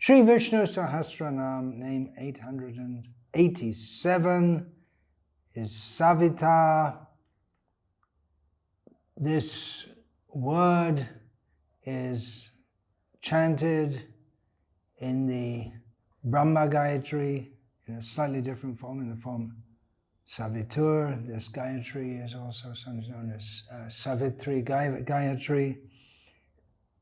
Sri Vishnu Sahasranama, name 887, is Savita. This word is chanted in the Brahma Gayatri in a slightly different form, in the form Savitur. This Gayatri is also sometimes known as Savitri Gayatri.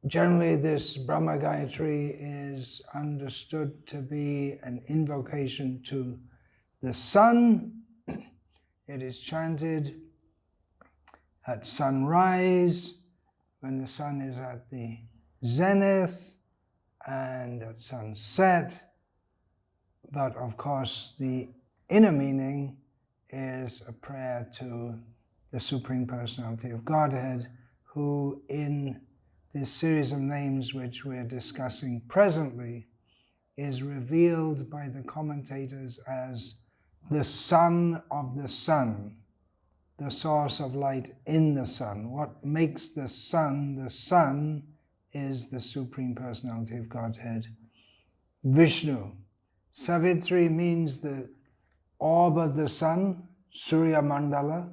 Generally, this Brahma Gayatri is understood to be an invocation to the sun. It is chanted at sunrise, when the sun is at the zenith, and at sunset. But of course, the inner meaning is a prayer to the Supreme Personality of Godhead, who in this series of names which we're discussing presently is revealed by the commentators as the Son of the Sun, the source of light in the sun. What makes the sun is the Supreme Personality of Godhead, Vishnu. Savitri means the orb of the sun, Surya Mandala,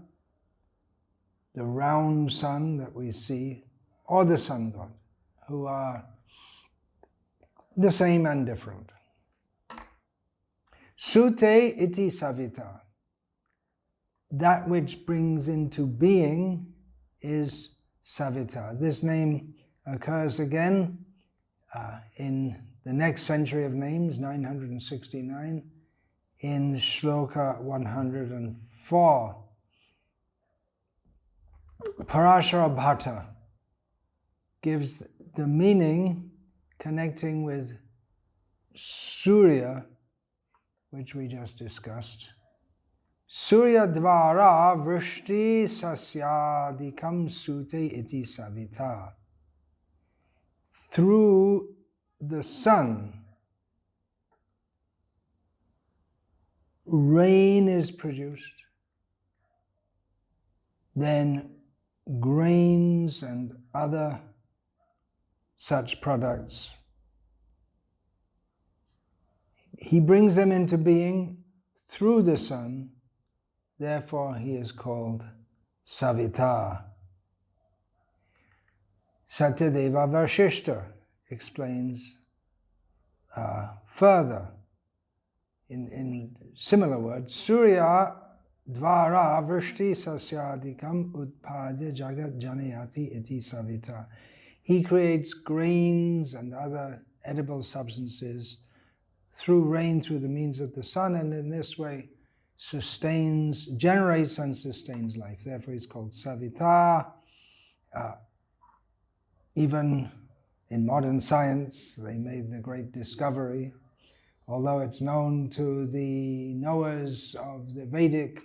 the round sun that we see, or the sun god, who are the same and different. Sute iti Savita. That which brings into being is Savita. This name occurs again in the next century of names, 969, in Shloka 104. Parashara Bhatta gives the meaning connecting with Surya, which we just discussed. Surya dvara vrishti sasyadikam sute iti savita. Through the sun, rain is produced, then grains and other such products. He brings them into being through the sun, therefore he is called Savita. Satyadeva Vashishta explains further in similar words, Surya dvara vrishti sasyadikam utpadya jagat janayati iti savita. He creates grains and other edible substances through rain, through the means of the sun, and in this way generates and sustains life. Therefore he's called Savita. Even in modern science, they made the great discovery, although it's known to the knowers of the Vedic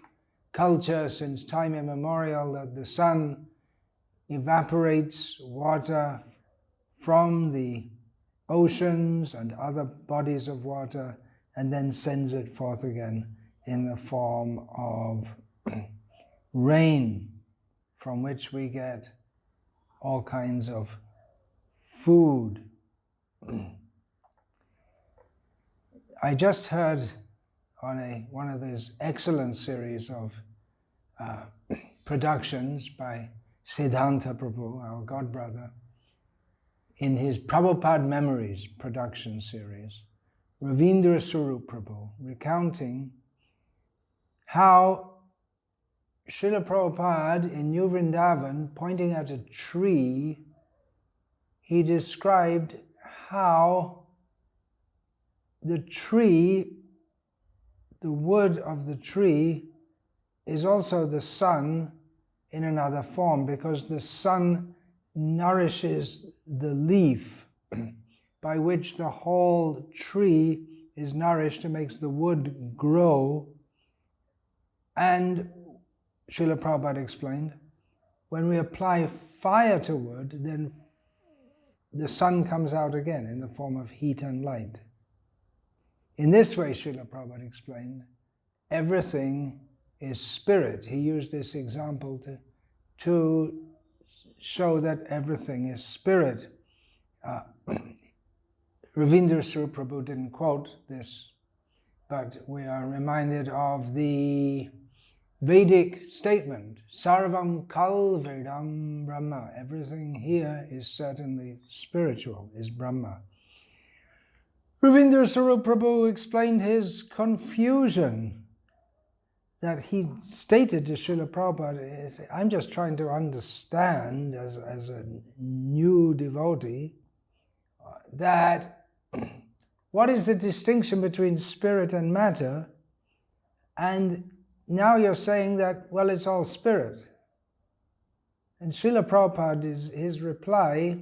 culture since time immemorial that the sun evaporates water from the oceans and other bodies of water and then sends it forth again in the form of rain, from which we get all kinds of food. I just heard on one of those excellent series of productions by Siddhanta Prabhu, our godbrother, in his Prabhupada Memories production series, Ravindra Swarup Prabhu, recounting how Srila Prabhupada in New Vrindavan, pointing at a tree, he described how the tree, the wood of the tree, is also the sun in another form, because the sun nourishes the leaf by which the whole tree is nourished and makes the wood grow. And Srila Prabhupada explained, when we apply fire to wood, then the sun comes out again in the form of heat and light. In this way, Srila Prabhupada explained, everything is spirit. He used this example to show that everything is spirit. Ravindra Swarup Prabhu didn't quote this, but we are reminded of the Vedic statement, Sarvam Kal Vedam Brahma. Everything here is certainly spiritual, is Brahma. Ravindra Swarup Prabhu explained his confusion that he stated to Srila Prabhupada, I'm just trying to understand as a new devotee that what is the distinction between spirit and matter, and now you're saying that, well, it's all spirit. And Srila Prabhupada, his reply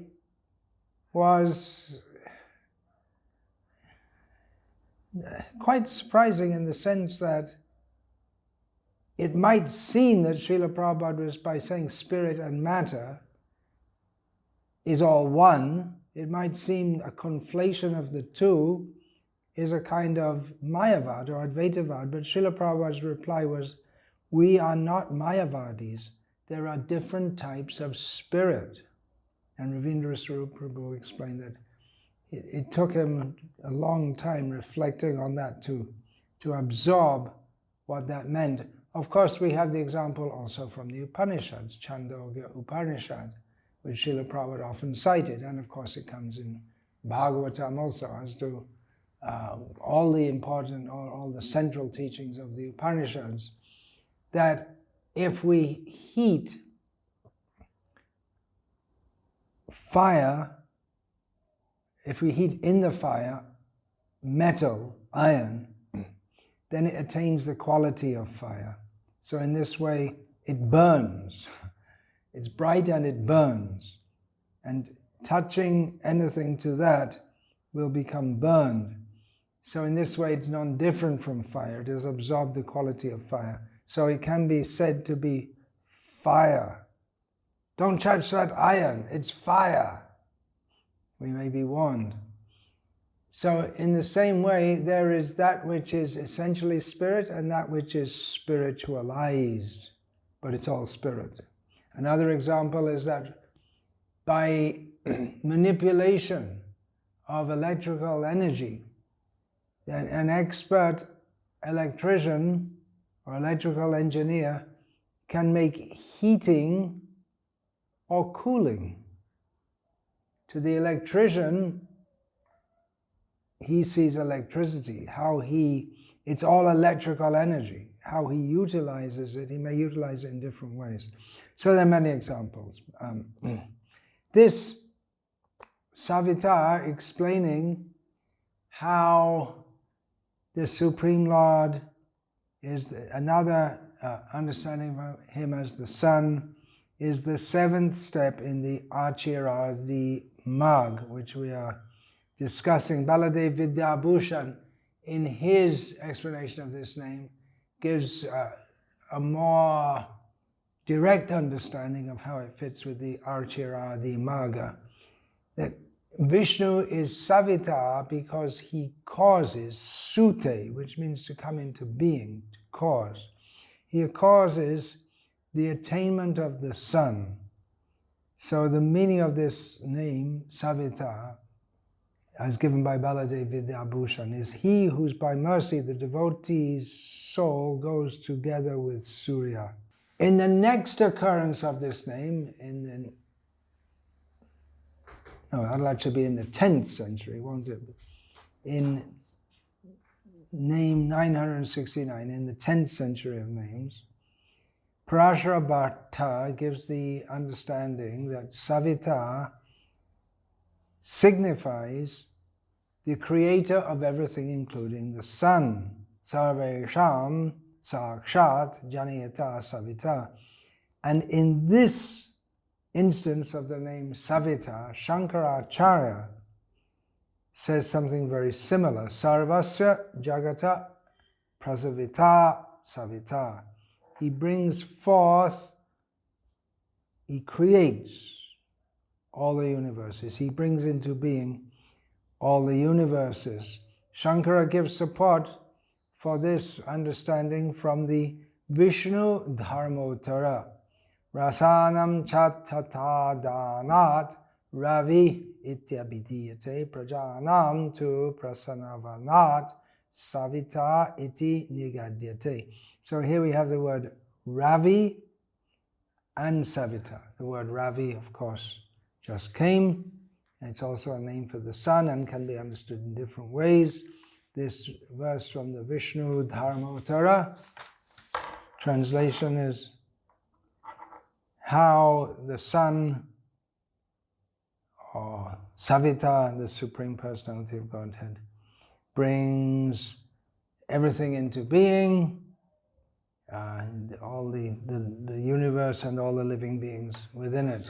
was quite surprising in the sense that it might seem that Srila Prabhupada was, by saying spirit and matter is all one, it might seem a conflation of the two is a kind of Mayavad or Advaitavad, but Srila Prabhupada's reply was, we are not Mayavadis, there are different types of spirit. And Ravindra Swarup Prabhu explained that it took him a long time reflecting on that to absorb what that meant. Of course, we have the example also from the Upanishads, Chandogya Upanishad, which Srila Prabhupada often cited, and of course it comes in Bhagavatam also, as do all the important, all the central teachings of the Upanishads, that if we heat fire, if we heat in the fire metal, iron, then it attains the quality of fire. So in this way, it burns. It's bright and it burns. And touching anything to that will become burned. So in this way, it's non-different from fire. It has absorbed the quality of fire. So it can be said to be fire. Don't touch that iron, it's fire. We may be warned. So in the same way, there is that which is essentially spirit and that which is spiritualized, but it's all spirit. Another example is that by manipulation of electrical energy, an expert electrician or electrical engineer can make heating or cooling. To the electrician, he sees electricity, it's all electrical energy. How he utilizes it, he may utilize it in different ways. So there are many examples. This Savita explaining how the Supreme Lord is another understanding of him as the Son, is the seventh step in the Achiradi Marg, which we are discussing. Baladev Vidyabhushan, in his explanation of this name, gives a more direct understanding of how it fits with the Achiradi Marga. That Vishnu is Savita because he causes, sute, which means to come into being, to cause. He causes the attainment of the sun. So the meaning of this name, Savita, as given by Baladev Vidyabhushan, is he whose by mercy the devotee's soul goes together with Surya. In the next occurrence of this name, that'll actually be in the 10th century, won't it? In name 969, in the 10th century of names, Parashara Bhatta gives the understanding that Savita signifies the creator of everything, including the sun. Sarvesham sakshat janayata Savita. And in this instance of the name Savita, Shankaracharya says something very similar. Sarvasya jagata prasavita Savita. He brings forth, he creates all the universes. He brings into being all the universes. Shankara gives support for this understanding from the Vishnu Dharmottara. Rasanam chattatadanat ravi ityabhidiyate prajanam tu prasanavanat Savita iti nigadyate. So here we have the word Ravi and Savita. The word Ravi, of course, just came. And it's also a name for the sun and can be understood in different ways. This verse from the Vishnu Dharmottara, translation is how the sun, or Savita, the Supreme Personality of Godhead, brings everything into being, all the universe and all the living beings within it.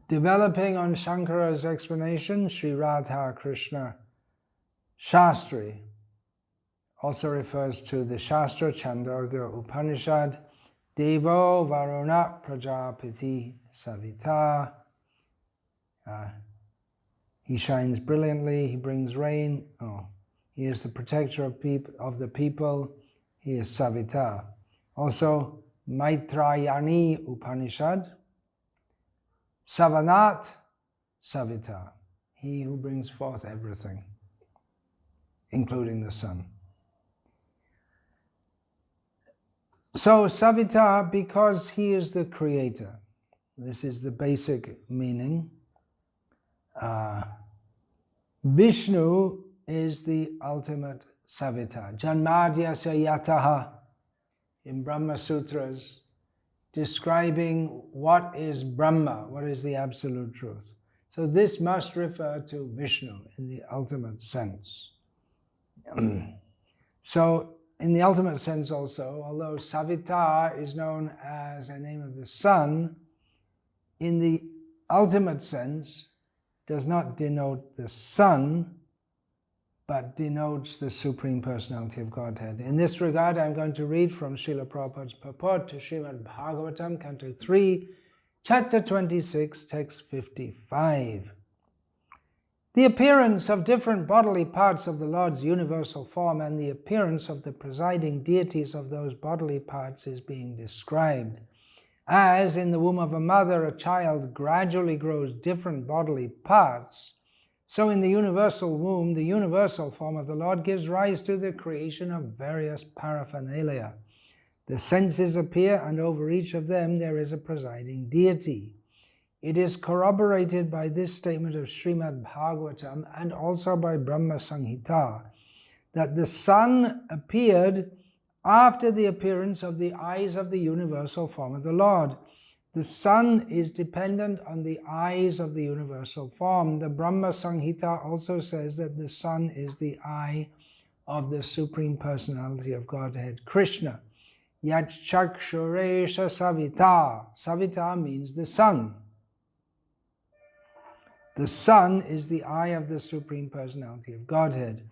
Developing on Shankara's explanation, Sri Radha Krishna Shastri also refers to the Shastra Chandogya Upanishad, Devo Varuna Prajapati Savita. He shines brilliantly, he brings rain. He is the protector of the people, he is Savita. Also, Maitrayani Upanishad, Savanat Savita, he who brings forth everything, including the sun. So Savita, because he is the creator, this is the basic meaning. Vishnu is the ultimate Savita. Janmadyasya yataha in Brahma Sutras, describing what is Brahma, what is the absolute truth. So this must refer to Vishnu in the ultimate sense. So in the ultimate sense also, although Savita is known as a name of the sun, in the ultimate sense does not denote the sun, but denotes the Supreme Personality of Godhead. In this regard, I'm going to read from Srila Prabhupada's purport to Srimad Bhagavatam, Canto 3, Chapter 26, Text 55. The appearance of different bodily parts of the Lord's universal form and the appearance of the presiding deities of those bodily parts is being described. As in the womb of a mother, a child gradually grows different bodily parts, so in the universal womb, the universal form of the Lord gives rise to the creation of various paraphernalia. The senses appear, and over each of them there is a presiding deity. It is corroborated by this statement of Srimad Bhagavatam and also by Brahma Samhita that the sun appeared after the appearance of the eyes of the universal form of the Lord. The sun is dependent on the eyes of the universal form. The Brahma Samhita also says that the sun is the eye of the Supreme Personality of Godhead, Krishna. Yat chakshuresha savita. Savita means the sun. The sun is the eye of the Supreme Personality of Godhead.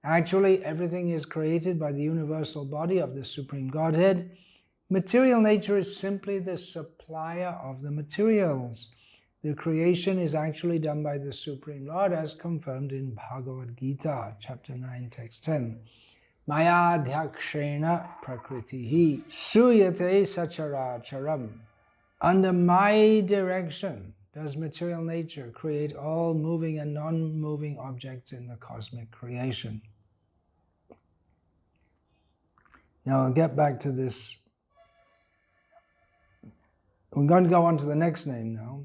Actually, everything is created by the universal body of the Supreme Godhead. Material nature is simply the supplier of the materials. The creation is actually done by the Supreme Lord, as confirmed in Bhagavad Gita, chapter 9, text 10. Maya dhakshena prakritihi suyate sacharacharam. Under my direction does material nature create all moving and non-moving objects in the cosmic creation. Now I'll get back to this. We're going to go on to the next name now,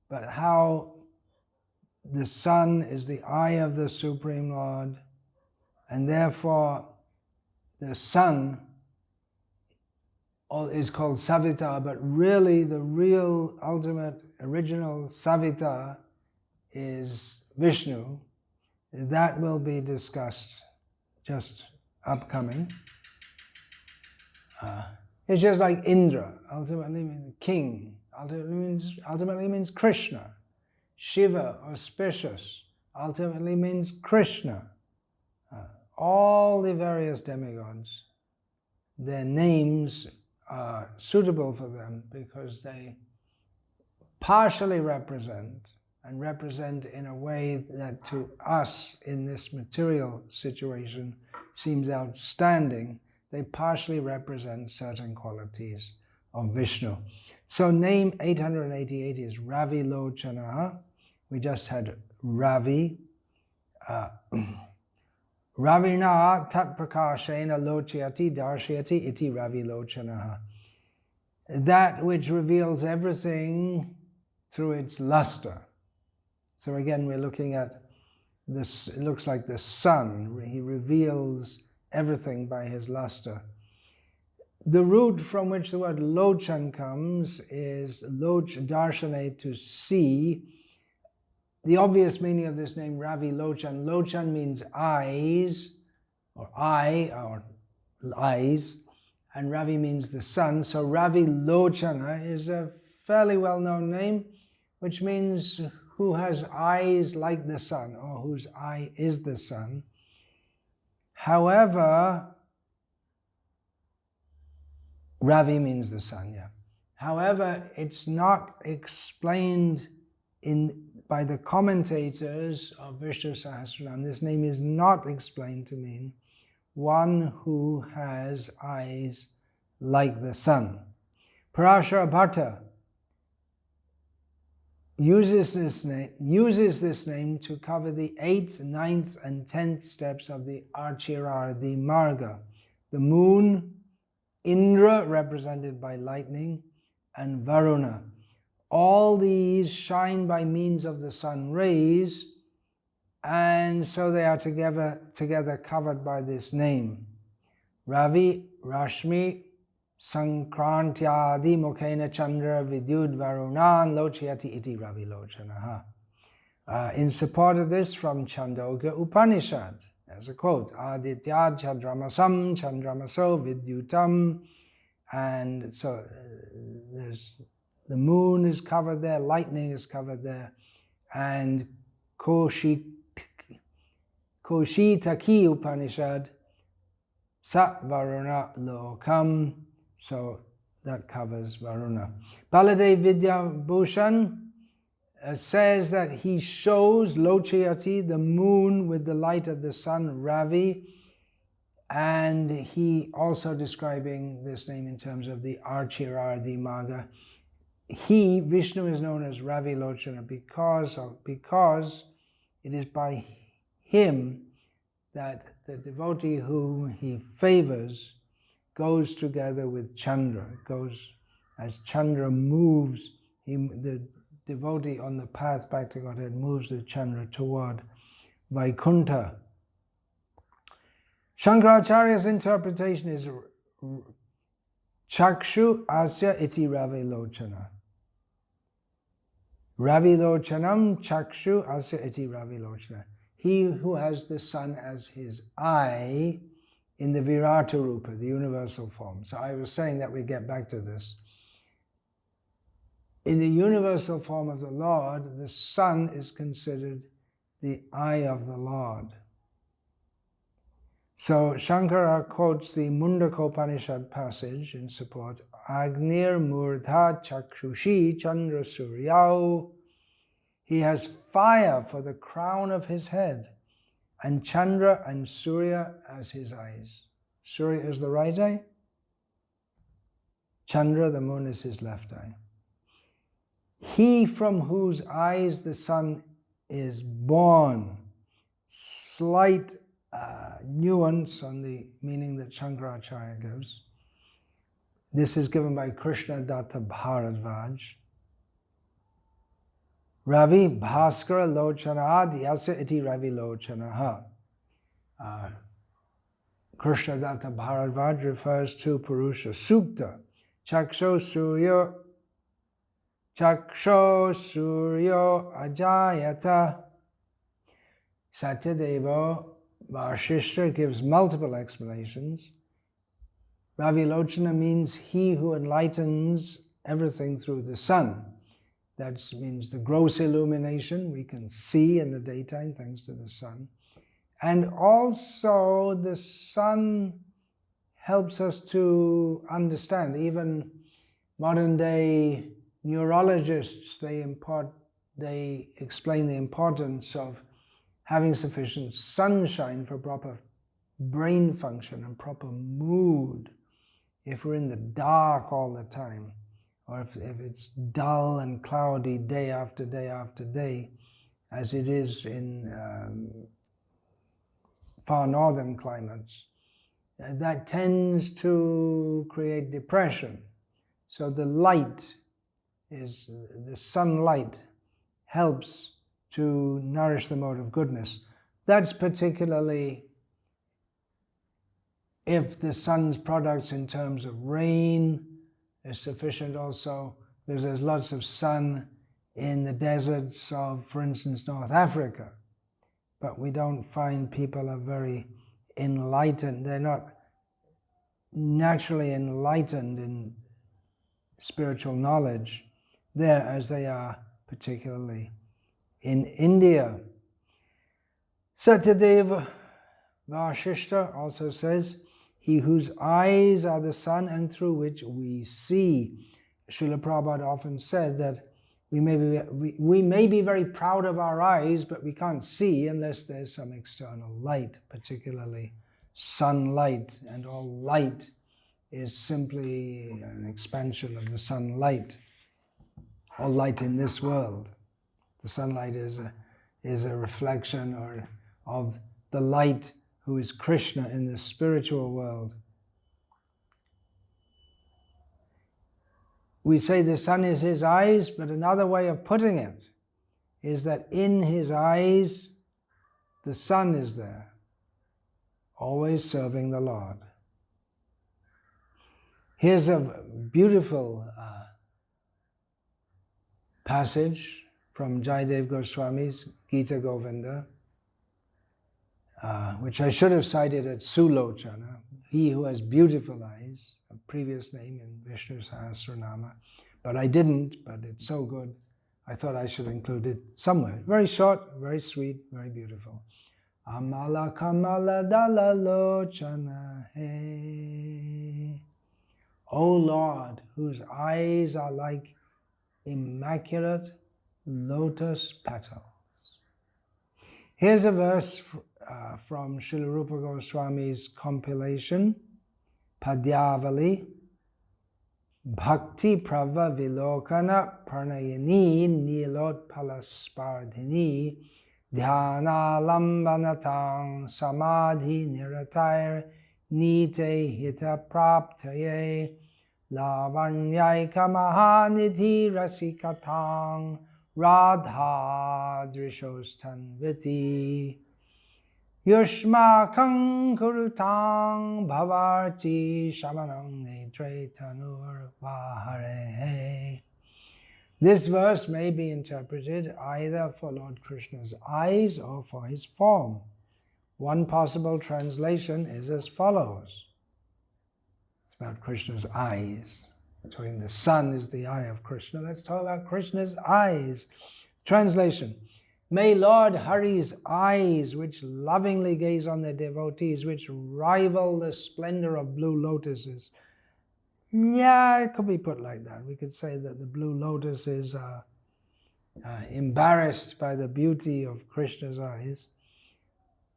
but how the sun is the eye of the Supreme Lord, and therefore the sun is called Savita, but really the real ultimate original Savita is Vishnu. That will be discussed just upcoming. It's just like Indra, ultimately means king, ultimately means Krishna. Shiva, auspicious, ultimately means Krishna. All the various demigods, their names are suitable for them because they partially represent, and represent in a way that to us in this material situation seems outstanding, they partially represent certain qualities of Vishnu. So name 888 is Ravilocana. We just had Ravi. Ravina tat prakashena lochayati darshayati iti Ravilocana. That which reveals everything through its luster. So again, we're looking at this, it looks like the sun. He reveals everything by his luster. The root from which the word lochan comes is loch darshane, to see. The obvious meaning of this name, Ravilocana, lochan means eyes, or eye, or eyes, and Ravi means the sun. So Ravilocana is a fairly well-known name, which means who has eyes like the sun, or whose eye is the sun. However, Ravi means the sun, yeah. However, it's not explained by the commentators of Vishnu Sahasranama. This name is not explained to mean one who has eyes like the sun. Parashara Bhatta uses this name to cover the 8th, 9th, and 10th steps of the Archirara, the Marga. The moon, Indra, represented by lightning, and Varuna. All these shine by means of the sun rays, and so they are together covered by this name. Ravi, Rashmi, Sankrantyadi Mukhena Chandra Vidyud Varunan Lochayati iti Ravilocana. In support of this, from Chandogya Upanishad, there's a quote, Aditya Chandramasam Chandramaso Vidyutam. And so the moon is covered there, lightning is covered there, and Koshitaki Upanishad, Sat Varuna Lokam, so that covers Varuna. Baladev Vidyabhushan says that he shows Lochayati, the moon with the light of the sun, Ravi, and he also describing this name in terms of the Archirara, the Marga. He, Vishnu, is known as Ravilocana because it is by him that the devotee whom he favors goes together with Chandra. Goes as Chandra moves, the devotee on the path back to Godhead moves the Chandra toward Vaikuntha. Shankaracharya's interpretation is Chakshu Asya iti Ravilocana. Ravilochanam Chakshu Asya iti Ravilocana. He who has the sun as his eye in the Virata Rupa, the universal form. So I was saying that we get back to this. In the universal form of the Lord, the sun is considered the eye of the Lord. So Shankara quotes the Mundakopanishad passage in support. Agnir Murdha Chakshushi Chandra Suryau. He has fire for the crown of his head, and Chandra and Surya as his eyes. Surya is the right eye. Chandra, the moon, is his left eye. He from whose eyes the sun is born. Slight nuance on the meaning that Shankaracharya gives. This is given by Krishna Datta Bharadvaj. Ravi Bhaskara Lochana Yasya iti Ravilocanaha. Krishna Datta Bharadvaj refers to Purusha Sukta. Chaksho Suryo Ajayata. Satyadeva Vashishta gives multiple explanations. Ravilocana means he who enlightens everything through the sun. That means the gross illumination we can see in the daytime thanks to the sun. And also the sun helps us to understand. Even modern day neurologists, they explain the importance of having sufficient sunshine for proper brain function and proper mood, if we're in the dark all the time, or if it's dull and cloudy day after day after day, as it is in far northern climates, that tends to create depression. So the light is, the sunlight helps to nourish the mode of goodness. That's particularly if the sun's products in terms of rain is sufficient also, because there's lots of sun in the deserts of, for instance, North Africa. But we don't find people are very enlightened. They're not naturally enlightened in spiritual knowledge there as they are particularly in India. Satyadeva Vashishta also says, he whose eyes are the sun and through which we see. Srila Prabhupada often said that we may be very proud of our eyes, but we can't see unless there's some external light, particularly sunlight, and all light is simply an expansion of the sunlight, all light in this world. The sunlight is a reflection of the light who is Krishna in the spiritual world. We say the sun is his eyes, but another way of putting it is that in his eyes the sun is there, always serving the Lord. Here's a beautiful passage from Jayadev Goswami's Gita Govinda, which I should have cited at Sulochana, he who has beautiful eyes, a previous name in Vishnu Sahasranama, but I didn't, but it's so good, I thought I should include it somewhere. Very short, very sweet, very beautiful. Amala kamala dala lochana he. O Lord, whose eyes are like immaculate lotus petals. Here's a verse from Srila Rupa Goswami's compilation, Padyavali, Bhakti Prava Vilokana Pranayani Nilot Palaspardhini Dhyana Lambanatang Samadhi Niratair Nite Hita Praptaye Lavanyai Kamahanidhi Rasikatang Radha Drishostanviti Yushmakang Kurutang Bhavarti Shamanang Netre Tanur Vahare. This verse may be interpreted either for Lord Krishna's eyes or for his form. One possible translation is as follows. It's about Krishna's eyes. We're talking the sun is the eye of Krishna. Let's talk about Krishna's eyes. Translation. May Lord Hari's eyes, which lovingly gaze on their devotees, which rival the splendor of blue lotuses. Yeah, it could be put like that. We could say that the blue lotuses are embarrassed by the beauty of Krishna's eyes,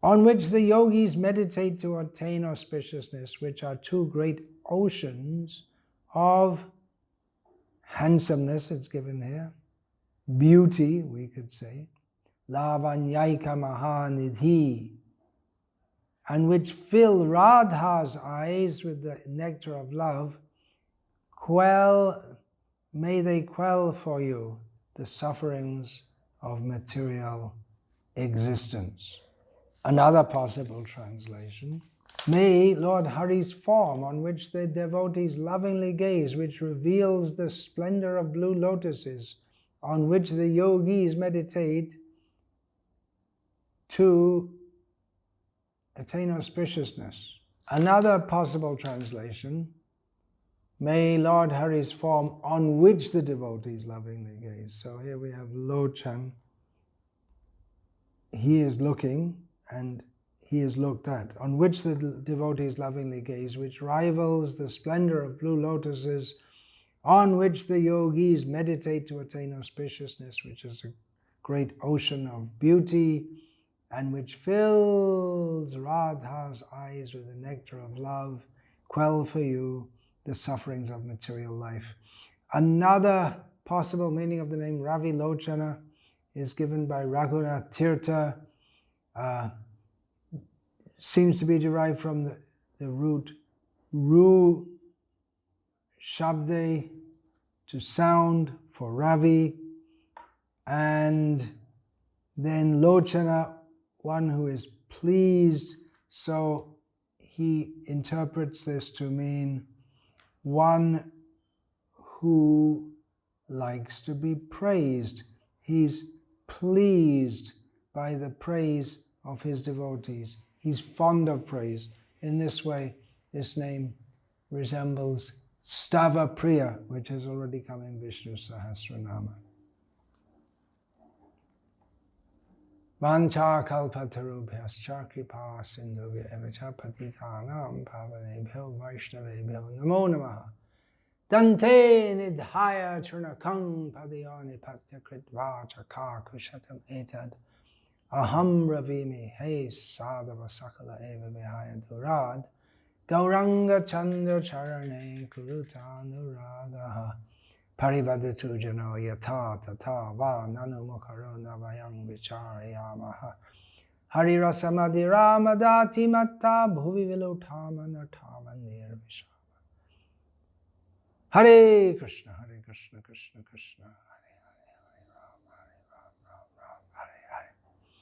on which the yogis meditate to attain auspiciousness, which are two great oceans of handsomeness, it's given here, beauty, we could say, Lavanyaika Mahanidhi, and which fill Radha's eyes with the nectar of love. May they quell for you the sufferings of material existence. Another possible translation. May Lord Hari's form, on which the devotees lovingly gaze, which reveals the splendor of blue lotuses, on which the yogis meditate to attain auspiciousness. Another possible translation, may Lord Hari's form on which the devotees lovingly gaze. So here we have Lochan. He is looking and he is looked at, on which the devotees lovingly gaze, which rivals the splendor of blue lotuses, on which the yogis meditate to attain auspiciousness, which is a great ocean of beauty and which fills Radha's eyes with the nectar of love, quell for you the sufferings of material life. Another possible meaning of the name Ravilocana is given by Raghunath Tirtha. Seems to be derived from the root Ru Shabde, to sound, for Ravi, and then Lochana, one who is pleased. So he interprets this to mean one who likes to be praised. He's pleased by the praise of his devotees. He's fond of praise. In this way, this name resembles Stava Priya, which has already come in Vishnu Sahasranama. Vancha kalpatarubhyascha kripa sindhubhya evacha patitanam pavanebhyo vaishnavebhyo namo namaha. Dante nidhaya churnakang padayani patya kritva chakar kushatam etad. Aham ravimi he sadhava sakala eva vihaya durad. Gauranga Chandra Charane Kuruta Nuragaha Parivadatu Jano Yata Tata Va Nanu Mukaro Navayang Vicharayamaha Hari Rasamadi Ramadati Matta Bhuvi Vilotama Natama Nirvishama. Hare Krishna, Krishna Krishna,